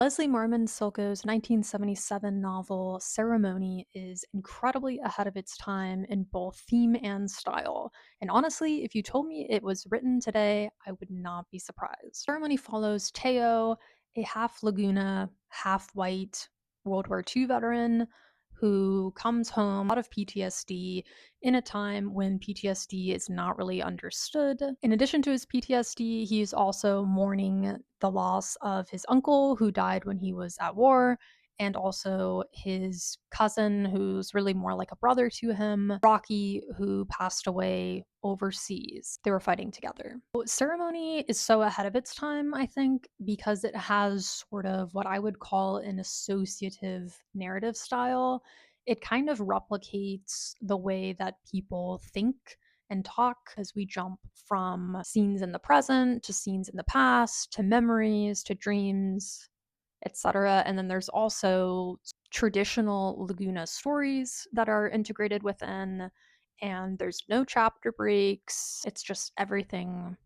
Leslie Marmon Silko's 1977 novel Ceremony is incredibly ahead of its time in both theme and style. And honestly, if you told me it was written today, I would not be surprised. Ceremony follows Teo, a half Laguna, half white World War II veteran who comes home out of PTSD in a time when PTSD is not really understood. In addition to his PTSD, he's also mourning the loss of his uncle who died when he was at war, and also his cousin, who's really more like a brother to him, Rocky, who passed away overseas. They were fighting together. Ceremony is so ahead of its time, I think, because it has sort of what I would call an associative narrative style. It kind of replicates the way that people think and talk as we jump from scenes in the present to scenes in the past to memories to dreams, etc. And then there's also traditional Laguna stories that are integrated within, and there's no chapter breaks. It's just everything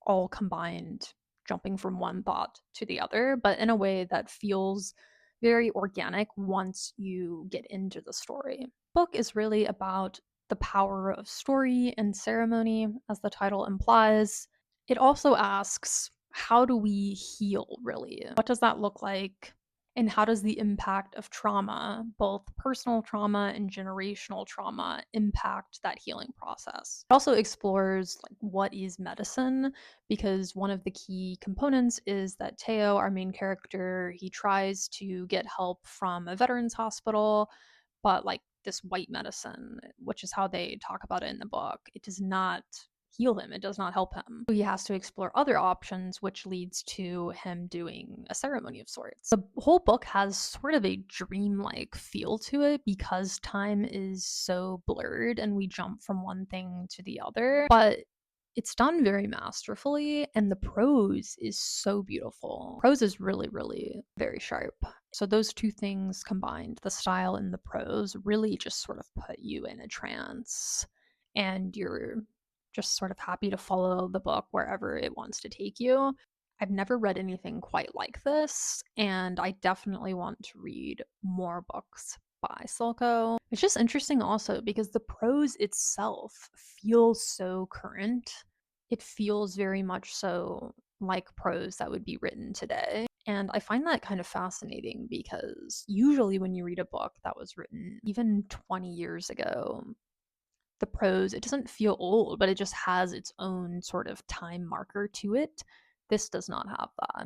all combined, jumping from one thought to the other, but in a way that feels very organic once you get into the story. Book is really about the power of story and ceremony, as the title implies. It also asks, how do we heal, really? What does that look like? And how does the impact of trauma, both personal trauma and generational trauma, impact that healing process? It also explores like what is medicine, because one of the key components is that Teo, our main character, he tries to get help from a veterans hospital, but like this white medicine, which is how they talk about it in the book, it does not heal him, it does not help him. He has to explore other options, which leads to him doing a ceremony of sorts. The whole book has sort of a dreamlike feel to it because time is so blurred and we jump from one thing to the other, but it's done very masterfully, and the prose is so beautiful. Prose is really, really very sharp. So those two things combined, the style and the prose, really just sort of put you in a trance, and you're just sort of happy to follow the book wherever it wants to take you. I've never read anything quite like this, and I definitely want to read more books by Silko. It's just interesting also because the prose itself feels so current. It feels very much so like prose that would be written today. And I find that kind of fascinating because usually when you read a book that was written even 20 years ago, the prose, it doesn't feel old, but it just has its own sort of time marker to it. This does not have that.